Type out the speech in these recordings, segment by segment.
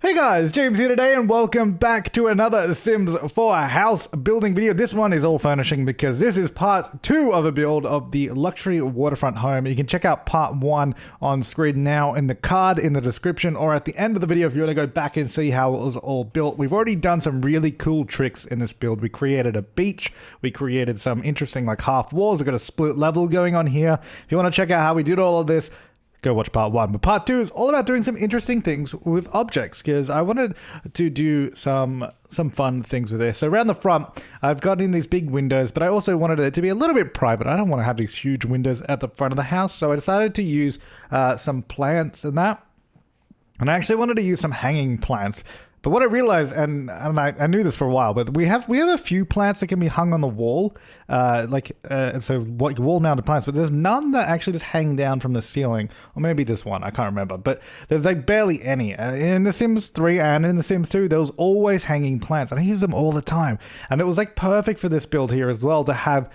Hey guys, James here today and welcome back to another Sims 4 house building video. This one is all furnishing because this is part 2 of a build of the luxury waterfront home. You can check out part 1 on screen now in the card in the description or at the end of the video if you want to go back and see how it was all built. We've already done some really cool tricks in this build. We created a beach, we created some interesting like half walls, we've got a split level going on here. If you want to check out how we did all of this, go watch part 1. But part 2 is all about doing some interesting things with objects because I wanted to do some fun things with this. So around the front, I've got in these big windows, but I also wanted it to be a little bit private. I don't want to have these huge windows at the front of the house, so I decided to use some plants and that. And I actually wanted to use some hanging plants. But what I realized, and I knew this for a while, but we have a few plants that can be hung on the wall, so wall-mounted plants. But there's none that actually just hang down from the ceiling, or maybe this one, I can't remember. But there's like barely any in The Sims 3 and in The Sims 2. There was always hanging plants, and I use them all the time. And it was like perfect for this build here as well to have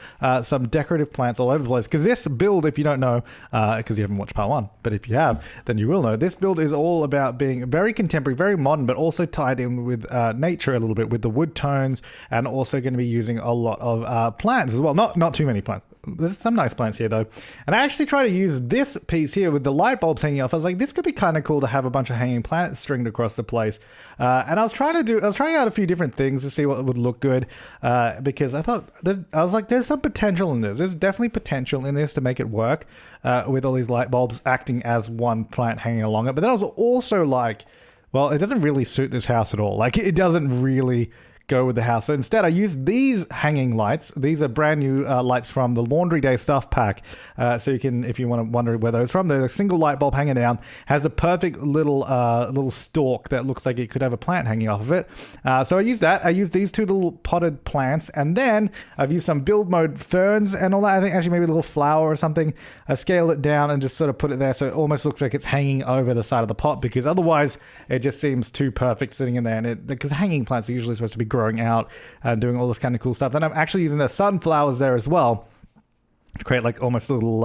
some decorative plants all over the place. Because this build, if you don't know, because you haven't watched part 1, but if you have, then you will know. This build is all about being very contemporary, very modern, but also tied in with nature a little bit with the wood tones, and also going to be using a lot of plants as well. Not too many plants. There's some nice plants here though. And I actually try to use this piece here with the light bulbs hanging off. I was like, this could be kind of cool to have a bunch of hanging plants stringed across the place. And I was trying out a few different things to see what would look good because I was like, there's some potential in this. There's definitely potential in this to make it work with all these light bulbs acting as one plant hanging along it. But then I was also like, well, it doesn't really suit this house at all. Like, it doesn't really go with the house. So instead, I used these hanging lights. These are brand new lights from the Laundry Day stuff pack. So you can, if you want to wonder where those from, they're a single light bulb hanging down, has a perfect little stalk that looks like it could have a plant hanging off of it. So I used that. I used these two little potted plants, and then I've used some build mode ferns and all that. I think actually maybe a little flower or something. I've scaled it down and just sort of put it there so it almost looks like it's hanging over the side of the pot, because otherwise it just seems too perfect sitting in there. And because hanging plants are usually supposed to be growing out and doing all this kind of cool stuff. Then I'm actually using the sunflowers there as well to create like almost little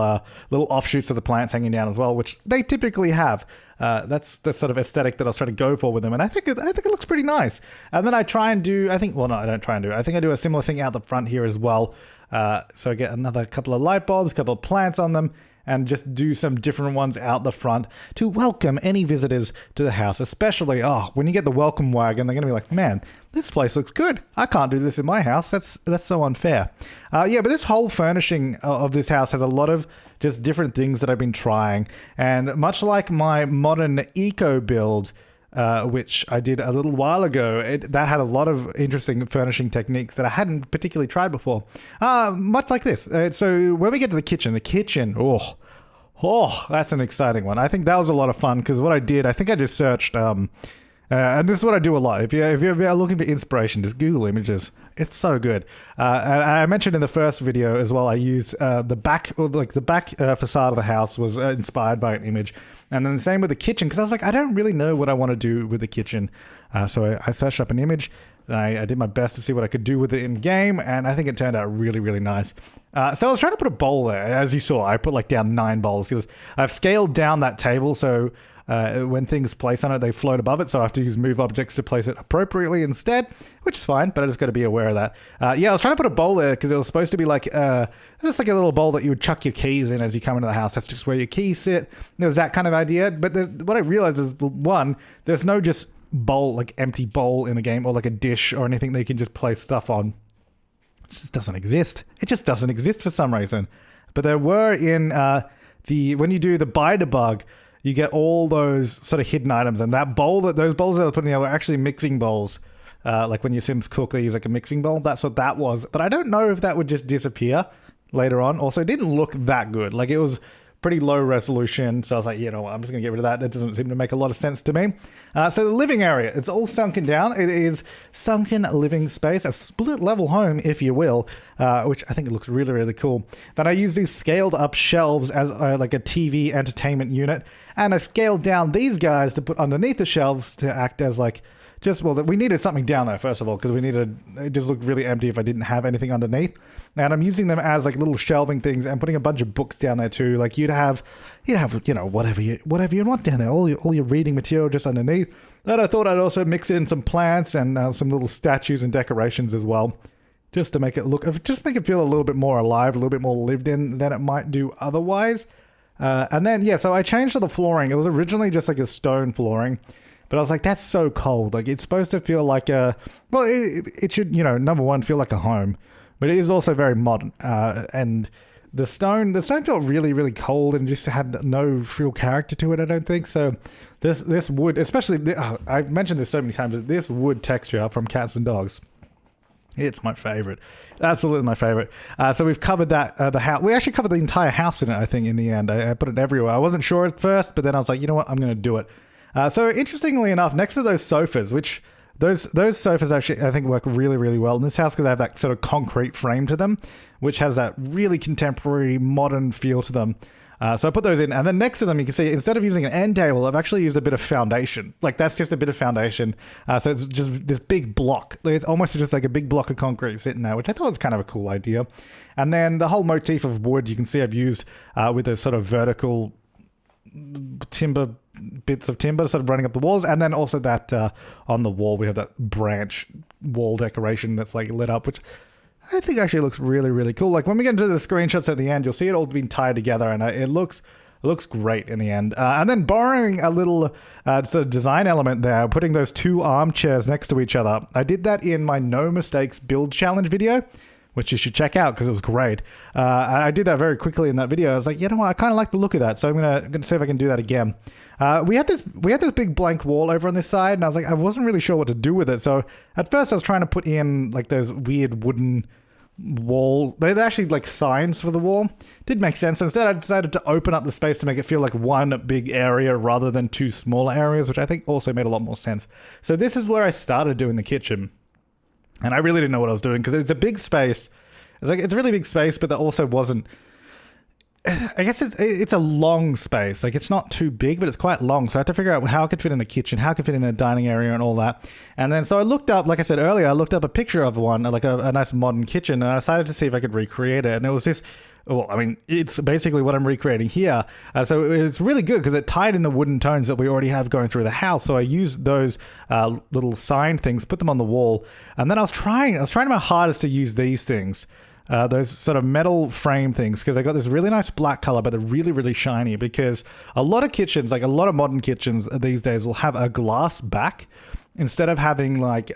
offshoots of the plants hanging down as well, which they typically have. That's the sort of aesthetic that I was trying to go for with them, and I think it looks pretty nice. And then I try and do, I think I do a similar thing out the front here as well. So I get another couple of light bulbs, couple of plants on them, and just do some different ones out the front to welcome any visitors to the house. Especially, when you get the welcome wagon, they're going to be like, man, this place looks good. I can't do this in my house. That's so unfair. But this whole furnishing of this house has a lot of just different things that I've been trying. And much like my modern eco build, which I did a little while ago, that had a lot of interesting furnishing techniques that I hadn't particularly tried before. Much like this. So when we get to the kitchen, that's an exciting one. I think that was a lot of fun because what I did, I think I just searched, and this is what I do a lot. If you're looking for inspiration, just Google images. It's so good. And I mentioned in the first video as well, I used the back facade of the house was inspired by an image. And then the same with the kitchen, because I was like, I don't really know what I want to do with the kitchen. So I searched up an image, and I did my best to see what I could do with it in game, and I think it turned out really, really nice. So I was trying to put a bowl there. As you saw, I put like down 9 bowls, because I've scaled down that table, so when things place on it, they float above it, so I have to use move objects to place it appropriately instead, which is fine, but I just got to be aware of that. I was trying to put a bowl there because it was supposed to be like just like a little bowl that you would chuck your keys in as you come into the house. That's just where your keys sit. There's that kind of idea, but what I realized is, one, there's no just bowl, like empty bowl in the game, or like a dish or anything that you can just place stuff on. It just doesn't exist. It just doesn't exist for some reason. But there were in when you do the buy debug, you get all those sort of hidden items, and those bowls that I was putting there were actually mixing bowls. Like when your Sims cook, they use like a mixing bowl. That's what that was. But I don't know if that would just disappear later on. Also, it didn't look that good. Like, it was pretty low resolution. So I was like, you know what, I'm just going to get rid of that. That doesn't seem to make a lot of sense to me. So the living area, it's all sunken down. It is sunken living space, a split level home, if you will, which I think it looks really, really cool. Then I use these scaled up shelves as like a TV entertainment unit. And I scaled down these guys to put underneath the shelves to act as like well, we needed something down there, first of all, because it just looked really empty if I didn't have anything underneath. And I'm using them as like little shelving things and putting a bunch of books down there too. Like you'd have, whatever you want down there, all your reading material just underneath. And I thought I'd also mix in some plants and some little statues and decorations as well, just to make it feel a little bit more alive, a little bit more lived in than it might do otherwise. And then, so I changed to the flooring. It was originally just like a stone flooring, but I was like, that's so cold. Like, it's supposed to feel like it should, number one, feel like a home, but it is also very modern. And the stone felt really, really cold and just had no real character to it, I don't think. So this wood, especially, I've mentioned this so many times, this wood texture from Cats and Dogs, it's my favorite. Absolutely my favorite. So we've covered that, the house. We actually covered the entire house in it, I think, in the end. I put it everywhere. I wasn't sure at first, but then I was like, you know what? I'm going to do it. So interestingly enough, next to those sofas, which those sofas actually, I think, work really, really well in this house because they have that sort of concrete frame to them, which has that really contemporary, modern feel to them. So I put those in, and then next to them, you can see, instead of using an end table, I've actually used a bit of foundation. Like, that's just a bit of foundation. So it's just this big block. It's almost just like a big block of concrete sitting there, which I thought was kind of a cool idea. And then the whole motif of wood, you can see I've used with a sort of vertical bits of timber sort of running up the walls, and then also that on the wall, we have that branch wall decoration that's like lit up, which I think actually looks really, really cool. Like when we get into the screenshots at the end, you'll see it all being tied together, and it looks great in the end. And then borrowing a little sort of design element there, putting those two armchairs next to each other. I did that in my No Mistakes Build Challenge video, which you should check out because it was great. I did that very quickly in that video. I was like, you know what, I kind of like the look of that, so I'm gonna see if I can do that again. We had this big blank wall over on this side, and I was like, I wasn't really sure what to do with it. So at first I was trying to put in like those weird wooden wall. They're actually like signs for the wall. Did make sense. So instead I decided to open up the space to make it feel like one big area rather than two smaller areas, which I think also made a lot more sense. So this is where I started doing the kitchen. And I really didn't know what I was doing because it's a big space. It's a really big space, but there also wasn't. I guess it's a long space. Like, it's not too big, but it's quite long. So I had to figure out how it could fit in a kitchen, how it could fit in a dining area and all that. And then so I looked up, like I said earlier, I looked up a picture of one, like a nice modern kitchen, and I decided to see if I could recreate it. And it was this. Well, I mean, it's basically what I'm recreating here. So it's really good because it tied in the wooden tones that we already have going through the house. So I used those little sign things, put them on the wall. And then I was trying my hardest to use these things. Those sort of metal frame things, because they got this really nice black color, but they're really, really shiny, because a lot of kitchens, like a lot of modern kitchens these days, will have a glass back. Instead of having like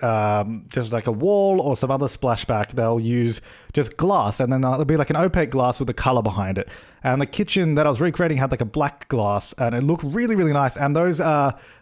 just like a wall or some other splashback, they'll use just glass, and then there'll be like an opaque glass with a color behind it. And the kitchen that I was recreating had like a black glass, and it looked really, really nice. And those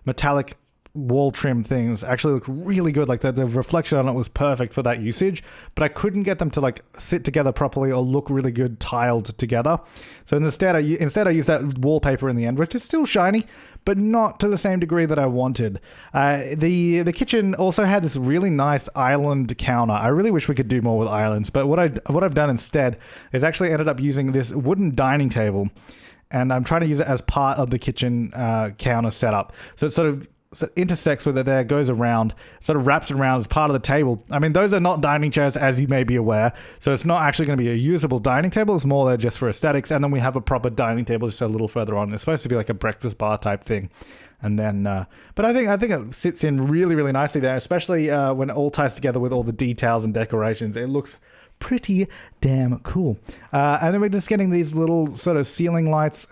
metallic wall trim things actually look really good. Like the reflection on it was perfect for that usage, but I couldn't get them to like sit together properly or look really good tiled together. So instead I used that wallpaper in the end, which is still shiny, but not to the same degree that I wanted. The kitchen also had this really nice island counter. I really wish we could do more with islands, but what I've done instead is actually ended up using this wooden dining table, and I'm trying to use it as part of the kitchen counter setup. So it intersects with it there, goes around, sort of wraps around as part of the table. I mean, those are not dining chairs, as you may be aware, so it's not actually going to be a usable dining table. It's more there just for aesthetics. And then we have a proper dining table just a little further on. It's supposed to be like a breakfast bar type thing. And then, but I think it sits in really, really nicely there, especially when it all ties together with all the details and decorations. It looks pretty damn cool. And then we're just getting these little sort of ceiling lights,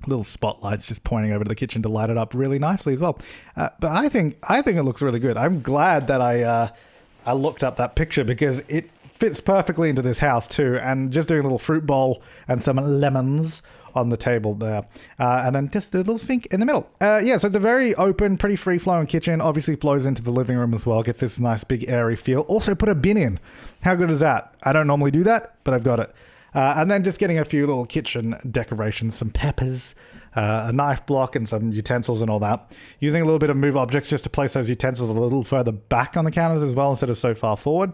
little spotlights just pointing over to the kitchen to light it up really nicely as well. But I think it looks really good. I'm glad that I looked up that picture because it fits perfectly into this house too. And just doing a little fruit bowl and some lemons on the table there. And then just a little sink in the middle. So it's a very open, pretty free-flowing kitchen. Obviously flows into the living room as well. Gets this nice big airy feel. Also put a bin in. How good is that? I don't normally do that, but I've got it. And then just getting a few little kitchen decorations, some peppers, a knife block, and some utensils and all that. Using a little bit of move objects just to place those utensils a little further back on the counters as well, instead of so far forward.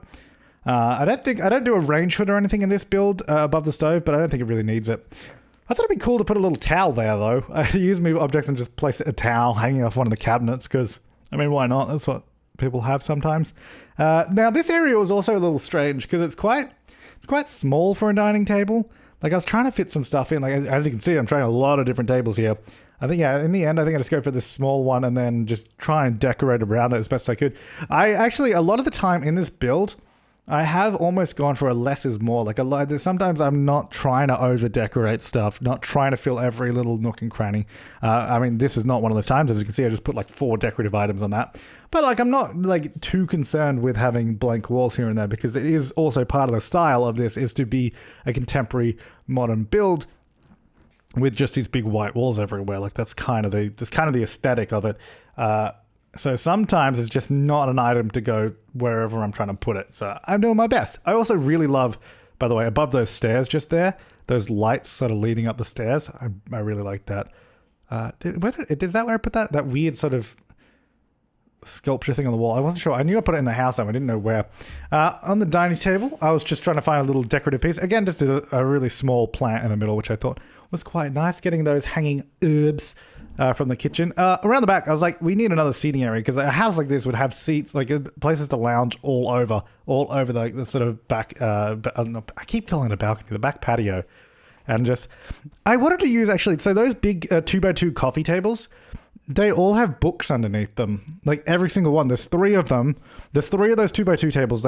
I don't do a range hood or anything in this build above the stove, but I don't think it really needs it. I thought it'd be cool to put a little towel there though. I use move objects and just place a towel hanging off one of the cabinets, because I mean, why not? That's what people have sometimes. Now, this area was also a little strange because it's quite small for a dining table. Like, I was trying to fit some stuff in. Like, as you can see, I'm trying a lot of different tables here. I think, yeah, in the end, I think I just go for this small one and then just try and decorate around it as best I could. I actually, a lot of the time in this build, I have almost gone for a less is more. Like, sometimes I'm not trying to over decorate stuff, not trying to fill every little nook and cranny. I mean, this is not one of those times. As you can see, I just put like 4 decorative items on that. But like, I'm not like too concerned with having blank walls here and there, because it is also part of the style of this is to be a contemporary modern build with just these big white walls everywhere. Like, that's kind of the aesthetic of it. So sometimes it's just not an item to go wherever I'm trying to put it. So I'm doing my best. I also really love, by the way, above those stairs just there, those lights sort of leading up the stairs. I really like that. Is that where I put that? That weird sort of sculpture thing on the wall. I wasn't sure. I knew I put it in the house. I didn't know where. On the dining table, I was just trying to find a little decorative piece. Again, just a really small plant in the middle, which I thought was quite nice. Getting those hanging herbs from the kitchen. Around the back, I was like, we need another seating area, because a house like this would have seats, like places to lounge all over the sort of back, I keep calling it a balcony, the back patio. And just, I wanted to use actually, so those big 2x2 coffee tables, they all have books underneath them. Like every single one. There's 3 of them. There's 3 of those 2x2 tables.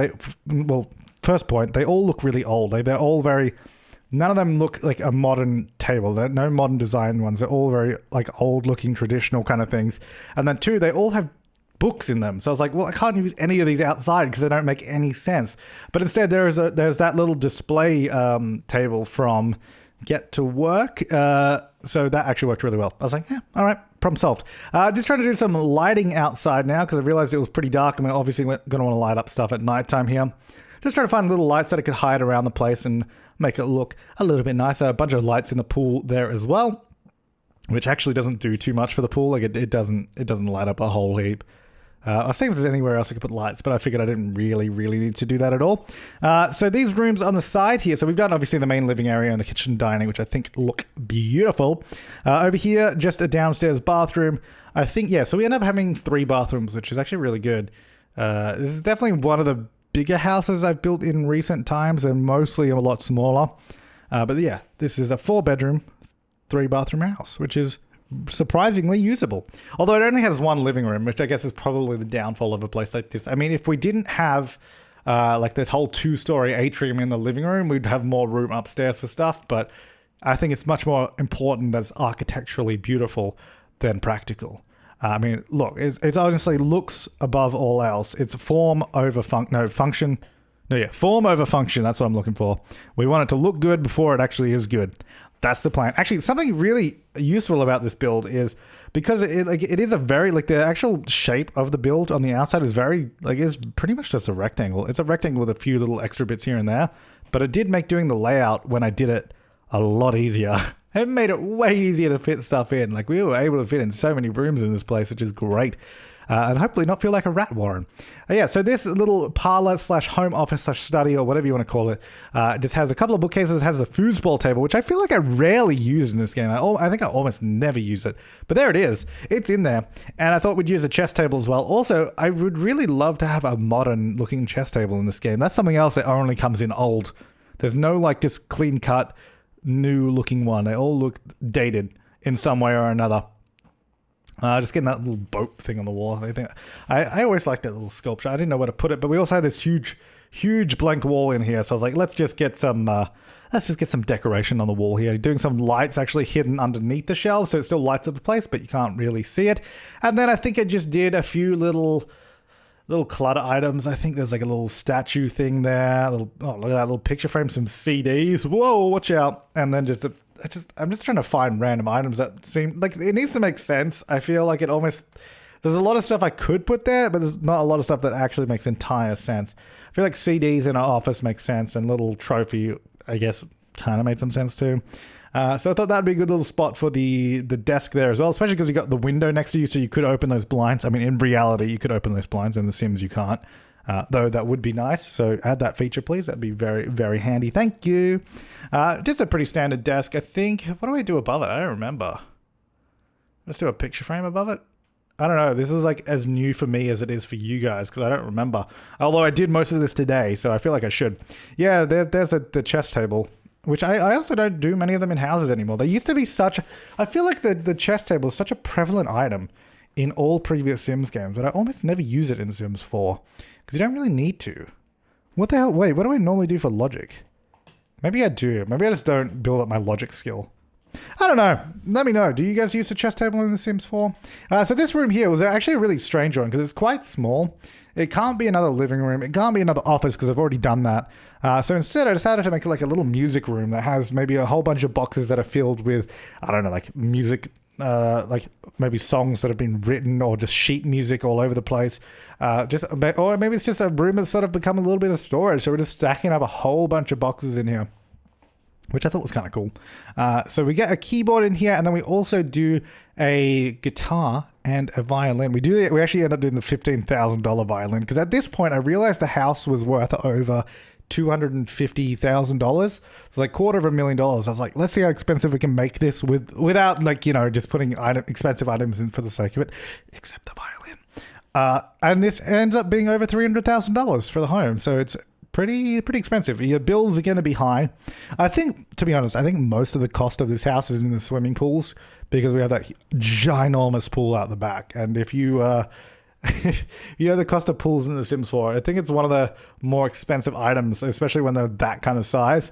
First point, they all look really old. They're all very, none of them look like a modern table. They're no modern design ones. They're all very like old looking traditional kind of things. And then 2, they all have books in them. So I was like, well, I can't use any of these outside because they don't make any sense. But instead there's that little display table from Get to Work. So that actually worked really well. I was like, yeah, all right, problem solved. Just trying to do some lighting outside now, because I realized it was pretty dark. I'm obviously going to want to light up stuff at nighttime here. Just trying to find little lights that I could hide around the place and make it look a little bit nicer. A bunch of lights in the pool there as well, which actually doesn't do too much for the pool. Like it doesn't light up a whole heap. I was seeing if there's anywhere else I could put lights, but I figured I didn't really need to do that at all. So these rooms on the side here, so we've done obviously the main living area and the kitchen dining, which I think look beautiful. Over here, just a downstairs bathroom. I think, yeah, so we end up having 3 bathrooms, which is actually really good. This is definitely one of the bigger houses I've built in recent times, and mostly a lot smaller. But yeah, this is a 4-bedroom, 3-bathroom house, which is surprisingly usable. Although it only has 1 living room, which I guess is probably the downfall of a place like this. I mean, if we didn't have like that whole 2-story atrium in the living room, we'd have more room upstairs for stuff. But I think it's much more important that it's architecturally beautiful than practical. I mean, look, it's honestly looks above all else. It's form over function. Form over function. That's what I'm looking for. We want it to look good before it actually is good. That's the plan. Actually, something really useful about this build is because it is a very, like, the actual shape of the build on the outside is very, like, is pretty much just a rectangle. It's a rectangle with a few little extra bits here and there, but it did make doing the layout when I did it a lot easier. It made it way easier to fit stuff in. Like, we were able to fit in so many rooms in this place, which is great. And hopefully not feel like a rat warren. Yeah, so this little parlor / home office / study, or whatever you want to call it, just has a couple of bookcases. It has a foosball table, which I feel like I rarely use in this game. I think I almost never use it. But there it is. It's in there. And I thought we'd use a chess table as well. Also, I would really love to have a modern looking chess table in this game. That's something else that only comes in old. There's no like just clean cut, new looking one. They all look dated in some way or another. Just getting that little boat thing on the wall. I always like that little sculpture. I didn't know where to put it, but we also had this huge blank wall in here. So I was like, let's just get some decoration on the wall here. Doing some lights actually hidden underneath the shelves, so it still lights up the place, but you can't really see it. And then I think I just did a few little clutter items. I think there's like a little statue thing there. Look at that little picture frame, some CDs. Whoa, watch out! And then I'm just trying to find random items that seem like it needs to make sense. I feel like there's a lot of stuff I could put there, but there's not a lot of stuff that actually makes entire sense. I feel like CDs in our office make sense, and little trophy, I guess, kind of made some sense too. So I thought that'd be a good little spot for the desk there as well, especially because you got the window next to you, so you could open those blinds. I mean, in reality, you could open those blinds. In The Sims, you can't. Though that would be nice. So add that feature, please. That'd be very, very handy. Thank you. Just a pretty standard desk, I think. What do I do above it? I don't remember. Let's do a picture frame above it. I don't know. This is like as new for me as it is for you guys because I don't remember. Although I did most of this today, so I feel like I should. Yeah, there's the chess table, which I also don't do many of them in houses anymore. They used to be such... I feel like the chess table is such a prevalent item in all previous Sims games, but I almost never use it in Sims 4 because you don't really need to. What the hell? Wait, what do I normally do for logic? Maybe I do. Maybe I just don't build up my logic skill. I don't know. Let me know. Do you guys use the chess table in The Sims 4? So this room here was actually a really strange one because it's quite small. It can't be another living room. It can't be another office because I've already done that. So instead I decided to make it like a little music room that has maybe a whole bunch of boxes that are filled with, I don't know, like music, like maybe songs that have been written or just sheet music all over the place. Or maybe it's just a room that's sort of become a little bit of storage. So we're just stacking up a whole bunch of boxes in here, which I thought was kind of cool. So we get a keyboard in here, and then we also do a guitar and a violin. We actually end up doing the $15,000 violin, because at this point I realized the house was worth over $250,000. So like $250,000. I was like, let's see how expensive we can make this without like, you know, just putting expensive items in for the sake of it, except the violin. And this ends up being over $300,000 for the home. So it's pretty expensive. Your bills are going to be high. I think, to be honest, most of the cost of this house is in the swimming pools, because we have that ginormous pool out the back. And if you you know the cost of pools in The Sims 4, I think it's one of the more expensive items, especially when they're that kind of size.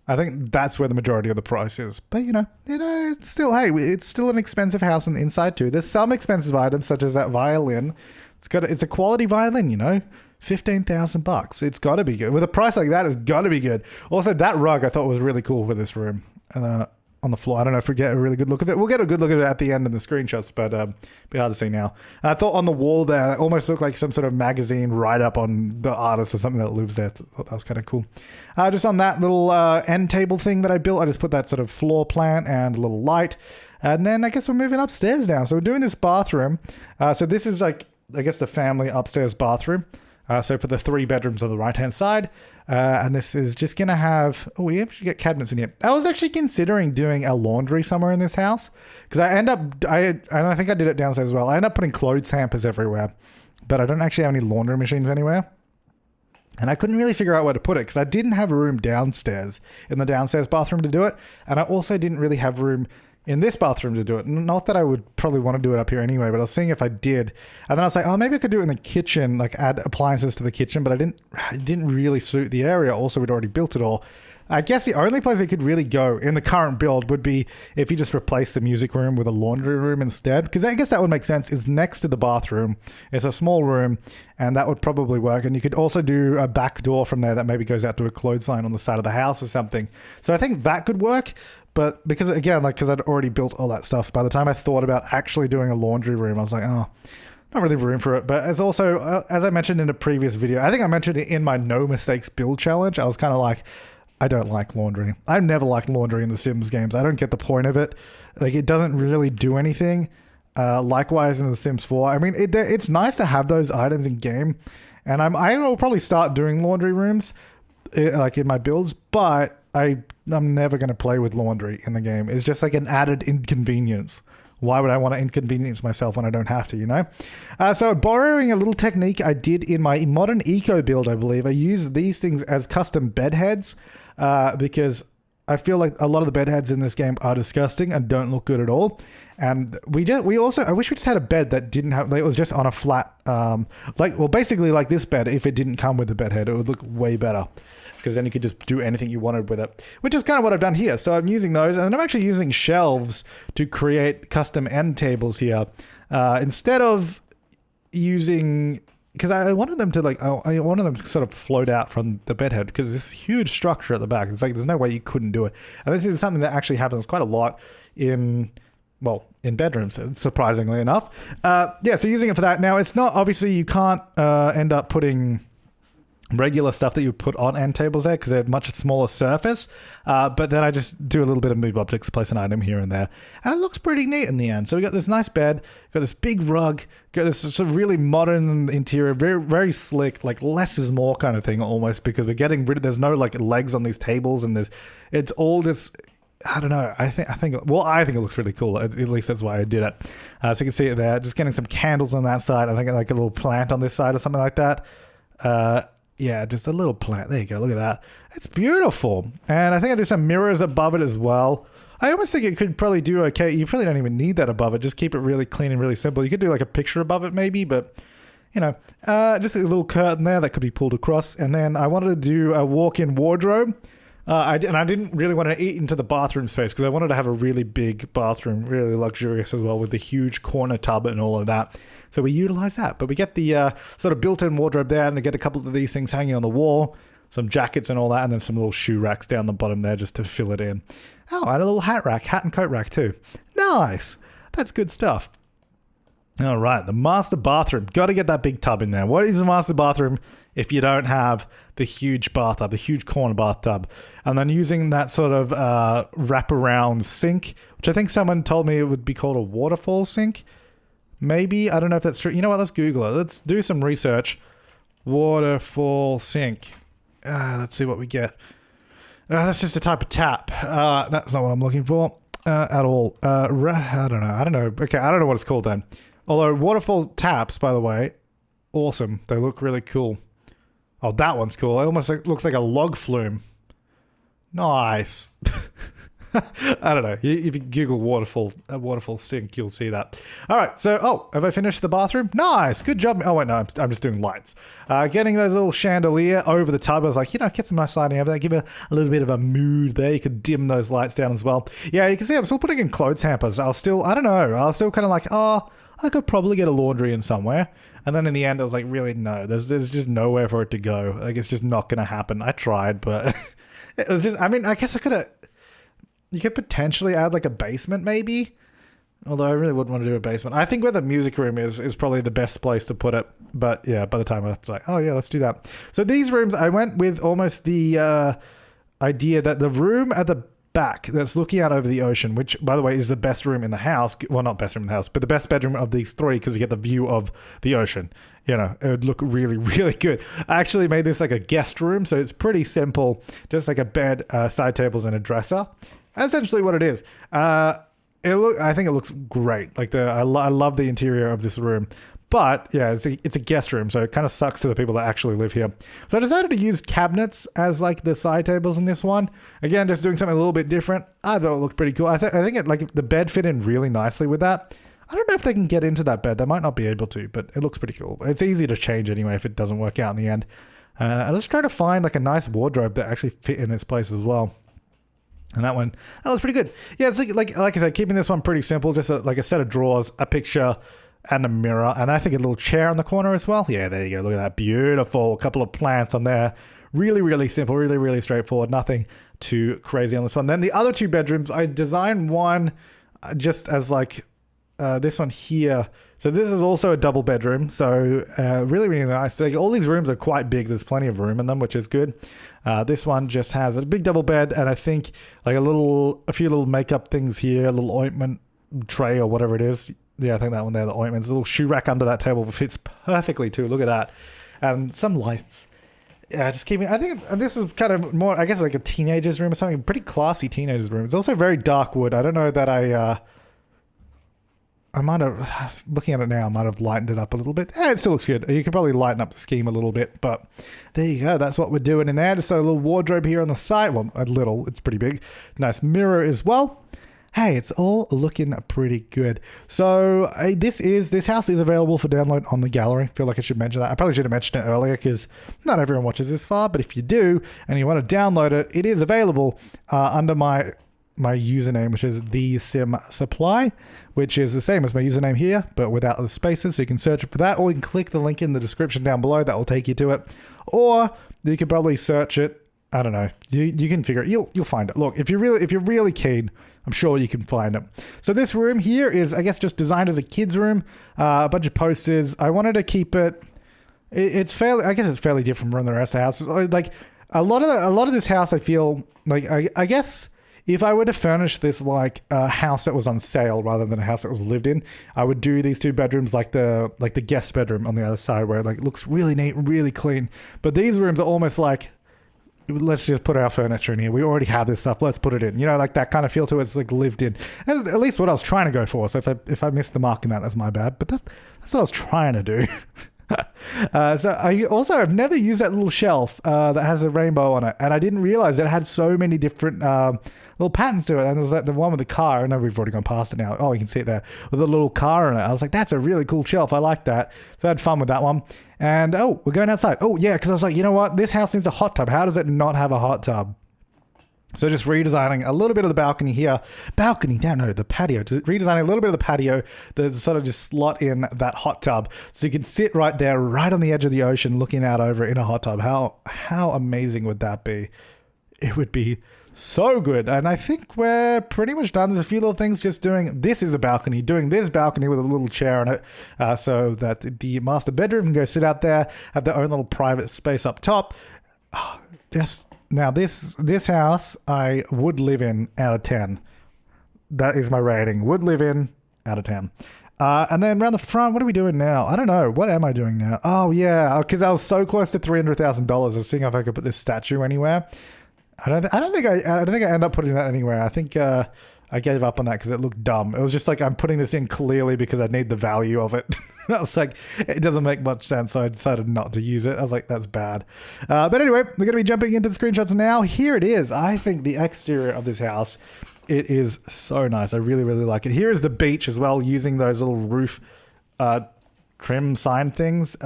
I think that's where the majority of the price is. But you know, it's still, hey, it's still an expensive house on the inside too. There's some expensive items such as that violin. It's a quality violin, you know. $15,000. It's got to be good. With a price like that, it's got to be good. Also, that rug I thought was really cool for this room. On the floor. I don't know if we get a really good look of it. We'll get a good look at it at the end in the screenshots, but be hard to see now. And I thought on the wall there, it almost looked like some sort of magazine write-up on the artist or something that lives there. I thought that was kind of cool. Just on that little end table thing that I built, I just put that sort of floor plan and a little light. And then I guess we're moving upstairs now. So we're doing this bathroom. So this is like, I guess, the family upstairs bathroom. So for the 3 bedrooms on the right-hand side. And this is just going to have... Oh, we actually get cabinets in here. I was actually considering doing a laundry somewhere in this house, because I think I did it downstairs as well. I end up putting clothes hampers everywhere, but I don't actually have any laundry machines anywhere. And I couldn't really figure out where to put it, because I didn't have a room downstairs in the downstairs bathroom to do it. And I also didn't really have room in this bathroom to do it. Not that I would probably want to do it up here anyway, but I was seeing if I did. And then I was like, oh, maybe I could do it in the kitchen, like add appliances to the kitchen, but it didn't really suit the area. Also, we'd already built it all. I guess the only place it could really go in the current build would be if you just replace the music room with a laundry room instead, because I guess that would make sense. It's next to the bathroom. It's a small room, and that would probably work. And you could also do a back door from there that maybe goes out to a clothesline on the side of the house or something. So I think that could work. But because, again, like, because I'd already built all that stuff, by the time I thought about actually doing a laundry room, I was like, oh, not really room for it. But it's also, as I mentioned in a previous video, I think I mentioned it in my no mistakes build challenge. I was kind of like, I don't like laundry. I've never liked laundry in the Sims games. I don't get the point of it. Like, it doesn't really do anything. Likewise in the Sims 4. I mean, it's nice to have those items in game. And I will probably start doing laundry rooms, like in my builds, but I'm never going to play with laundry in the game. It's just like an added inconvenience. Why would I want to inconvenience myself when I don't have to, you know? So borrowing a little technique I did in my modern eco build, I believe, I use these things as custom bed heads because I feel like a lot of the bed heads in this game are disgusting and don't look good at all. And I wish we just had a bed that didn't have, like, it was just on a flat, basically like this bed. If it didn't come with the bed head, it would look way better, because then you could just do anything you wanted with it, which is kind of what I've done here. So I'm using those, and then I'm actually using shelves to create custom end tables here. Instead of using, because I wanted them to I wanted them to sort of float out from the bed head, because this huge structure at the back. It's like, there's no way you couldn't do it. And this is something that actually happens quite a lot in bedrooms, surprisingly enough. So using it for that. Now, it's not, obviously you can't end up putting regular stuff that you put on end tables there, because they're much smaller surface, but then I just do a little bit of move objects, place an item here and there, and it looks pretty neat in the end. So we got this nice bed, got this big rug, got this sort of really modern interior, very, very slick, like less is more kind of thing almost, because we're getting rid of, there's no like legs on these tables, and it's all just I don't know. I think it looks really cool. At least that's why I did it. So you can see it there. Just getting some candles on that side. I think like a little plant on this side or something like that. Yeah, just a little plant. There you go. Look at that. It's beautiful. And I think I do some mirrors above it as well. I almost think it could probably do okay. You probably don't even need that above it. Just keep it really clean and really simple. You could do like a picture above it maybe, but you know, just a little curtain there that could be pulled across. And then I wanted to do a walk-in wardrobe. I didn't really want to eat into the bathroom space because I wanted to have a really big bathroom, really luxurious as well, with the huge corner tub and all of that. So we utilize that. But we get the sort of built-in wardrobe there, and we get a couple of these things hanging on the wall, some jackets and all that, and then some little shoe racks down the bottom there just to fill it in. Oh, and a little hat and coat rack too. Nice. That's good stuff. All right, the master bathroom. Got to get that big tub in there. What is a master bathroom if you don't have the huge bathtub, the huge corner bathtub? And then using that sort of wraparound sink, which I think someone told me it would be called a waterfall sink. Maybe. I don't know if that's true. You know what? Let's Google it. Let's do some research. Waterfall sink. Let's see what we get. That's just a type of tap. That's not what I'm looking for at all. I don't know. Okay, I don't know what it's called then. Although waterfall taps, by the way, awesome. They look really cool. Oh, that one's cool. It almost looks like a log flume. Nice. I don't know. If you Google waterfall sink, you'll see that. All right. So, have I finished the bathroom? Nice. Good job. Oh, wait, no. I'm just doing lights. Getting those little chandelier over the tub. I was like, get some nice lighting over there. Give it a little bit of a mood there. You could dim those lights down as well. Yeah, you can see I'm still putting in clothes hampers. I don't know. I was still kind of like, I could probably get a laundry in somewhere. And then in the end, I was like, really, no. There's just nowhere for it to go. Like, it's just not going to happen. I tried, but it was just, I guess I could have... You could potentially add like a basement maybe. Although I really wouldn't want to do a basement. I think where the music room is probably the best place to put it. But yeah, by the time I was like, oh yeah, let's do that. So these rooms, I went with almost the idea that the room at the back that's looking out over the ocean, which by the way is the best room in the house. Well, not best room in the house, but the best bedroom of these three because you get the view of the ocean. It would look really, really good. I actually made this like a guest room. So it's pretty simple. Just like a bed, side tables and a dresser. That's essentially what it is. I think it looks great. Like I love the interior of this room. But yeah, it's a guest room, so it kind of sucks to the people that actually live here. So I decided to use cabinets as like the side tables in this one. Again, just doing something a little bit different. I thought it looked pretty cool. I think it like the bed fit in really nicely with that. I don't know if they can get into that bed. They might not be able to, but it looks pretty cool. It's easy to change anyway if it doesn't work out in the end. Let's try to find like a nice wardrobe that actually fit in this place as well. And that was pretty good. Yeah, it's like I said, keeping this one pretty simple. Just like a set of drawers, a picture, and a mirror. And I think a little chair in the corner as well. Yeah, there you go. Look at that. Beautiful. A couple of plants on there. Really, really simple. Really, really straightforward. Nothing too crazy on this one. Then the other two bedrooms, I designed one just as like this one here. So this is also a double bedroom. So really, really nice. Like, all these rooms are quite big. There's plenty of room in them, which is good. This one just has a big double bed, and I think like a few little makeup things here, a little ointment tray or whatever it is. Yeah, I think that one there, the ointments. A little shoe rack under that table fits perfectly too. Look at that. And some lights. Yeah, just keeping... I think this is kind of more, I guess, like a teenager's room or something. Pretty classy teenager's room. It's also very dark wood. I don't know that I might have, looking at it now, I might have lightened it up a little bit. It still looks good. You could probably lighten up the scheme a little bit, but there you go. That's what we're doing in there. Just a little wardrobe here on the side. Well, a little. It's pretty big. Nice mirror as well. Hey, it's all looking pretty good. So this house is available for download on the gallery. I feel like I should mention that. I probably should have mentioned it earlier because not everyone watches this far, but if you do and you want to download it, it is available under my username, which is The Sim Supply, which is the same as my username here, but without the spaces. So you can search for that, or you can click the link in the description down below. That will take you to it. Or you could probably search it. I don't know. You can figure it. You'll find it. Look, if you're really keen, I'm sure you can find it. So this room here is, I guess, just designed as a kid's room. A bunch of posters. I wanted to keep it. It's fairly different from the rest of the house. Like a lot of this house, I feel like I guess. If I were to furnish this like a house that was on sale rather than a house that was lived in, I would do these two bedrooms like the guest bedroom on the other side, where it like looks really neat, really clean. But these rooms are almost like let's just put our furniture in here. We already have this stuff. Let's put it in. You know, like that kind of feel to it. It's like lived in. And at least what I was trying to go for. So if I missed the mark in that, that's my bad. But that's what I was trying to do. So I also have never used that little shelf that has a rainbow on it, and I didn't realize it had so many different little patterns to it. And there was like the one with the car. I know we've already gone past it now. Oh, you can see it there with a little car in it. I was like, that's a really cool shelf. I like that. So I had fun with that one. And oh, we're going outside. Oh yeah, because I was like, you know what? This house needs a hot tub. How does it not have a hot tub? So just redesigning a little bit of the balcony here. Balcony, no, the patio. Just redesigning a little bit of the patio to sort of just slot in that hot tub. So you can sit right there, right on the edge of the ocean, looking out over it in a hot tub. How amazing would that be? It would be so good. And I think we're pretty much done. There's a few little things just doing. This is a balcony. Doing this balcony with a little chair on it so that the master bedroom can go sit out there, have their own little private space up top. Oh, just... Now, this house, I would live in out of 10. That is my rating. Would live in out of 10. And then around the front, what are we doing now? I don't know. What am I doing now? Oh, yeah, because I was so close to $300,000. I was seeing if I could put this statue anywhere. I don't think I end up putting that anywhere. I think I gave up on that because it looked dumb. It was just like, I'm putting this in clearly because I need the value of it. I was like, it doesn't make much sense, so I decided not to use it. I was like, that's bad. But anyway, we're going to be jumping into the screenshots now. Here it is. I think the exterior of this house, it is so nice. I really, really like it. Here is the beach as well, using those little roof trim sign things.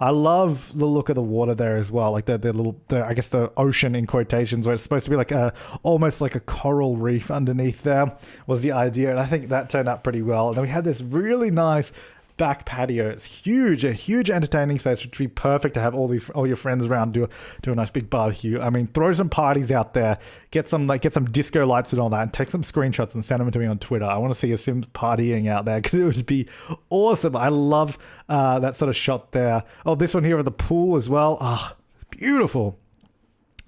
I love the look of the water there as well, like the little, I guess the ocean in quotations, where it's supposed to be like almost like a coral reef underneath there was the idea, and I think that turned out pretty well. And then we had this really nice back patio. It's huge, a huge entertaining space, which would be perfect to have all your friends around, do a nice big barbecue. I mean, throw some parties out there, get some disco lights and all that, and take some screenshots and send them to me on Twitter. I want to see a Sims partying out there because it would be awesome. I love that sort of shot there. Oh, this one here with the pool as well. Ah, beautiful.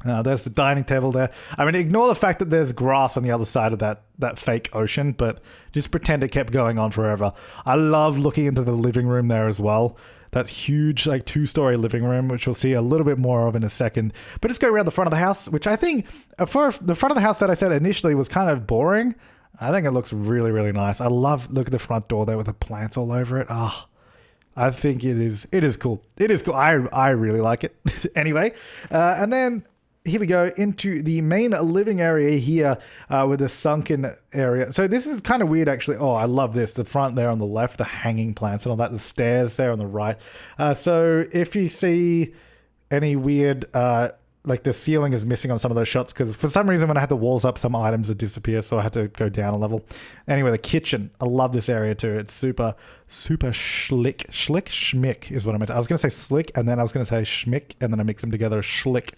There's the dining table there. I mean, ignore the fact that there's grass on the other side of that fake ocean, but just pretend it kept going on forever. I love looking into the living room there as well. That huge, like, 2-story living room, which we'll see a little bit more of in a second. But just go around the front of the house, which I think, for the front of the house that I said initially was kind of boring, I think it looks really, really nice. I love, look at the front door there with the plants all over it. Ah. I think it is cool. It is cool. I really like it. Anyway, and then here we go into the main living area here with the sunken area. So this is kind of weird, actually. Oh, I love this. The front there on the left, the hanging plants and all that. The stairs there on the right. So if you see any weird, like the ceiling is missing on some of those shots, because for some reason when I had the walls up, some items would disappear, so I had to go down a level. Anyway, the kitchen. I love this area too. It's super, super schlick. Schmick is what I meant. I was going to say slick, and then I was going to say schmick, and then I mix them together, schlick.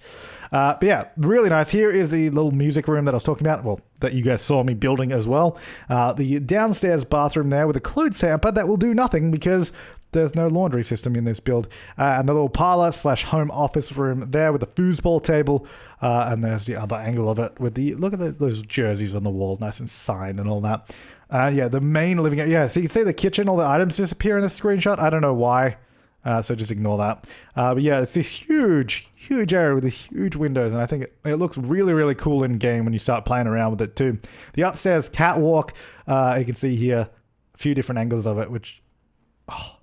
But yeah, really nice. Here is the little music room that I was talking about, well, that you guys saw me building as well. The downstairs bathroom there with a clothes hamper that will do nothing because there's no laundry system in this build. And the little parlor / home office room there with the foosball table. And there's the other angle of it with the, look at those jerseys on the wall, nice and signed and all that. Yeah, the main living area. Yeah, so you can see the kitchen, all the items disappear in this screenshot. I don't know why. So just ignore that. But yeah, it's this huge area with these huge windows, and I think it looks really, really cool in game when you start playing around with it too. The upstairs catwalk, you can see here a few different angles of it, which, oh,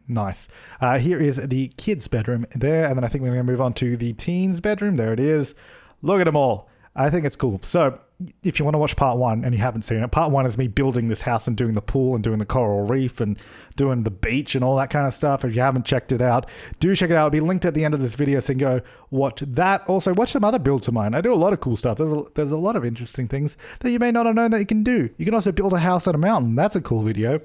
nice. Here is the kids' bedroom there, and then I think we're going to move on to the teens' bedroom. There it is. Look at them all. I think it's cool. So if you want to watch part 1 and you haven't seen it, part 1 is me building this house and doing the pool and doing the coral reef and doing the beach and all that kind of stuff. If you haven't checked it out, do check it out. It'll be linked at the end of this video, so you can go watch that. Also, watch some other builds of mine. I do a lot of cool stuff. There's a lot of interesting things that you may not have known that you can do. You can also build a house on a mountain. That's a cool video.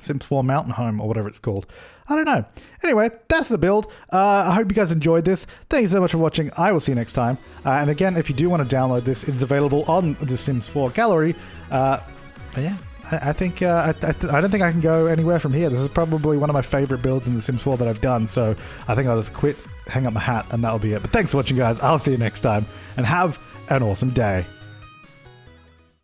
Sims 4 Mountain Home, or whatever it's called. I don't know. Anyway, that's the build. I hope you guys enjoyed this. Thank you so much for watching. I will see you next time. And again, if you do want to download this, it's available on the Sims 4 gallery. But yeah, I think I don't think I can go anywhere from here. This is probably one of my favorite builds in the Sims 4 that I've done. So I think I'll just quit, hang up my hat, and that'll be it. But thanks for watching, guys. I'll see you next time, and have an awesome day.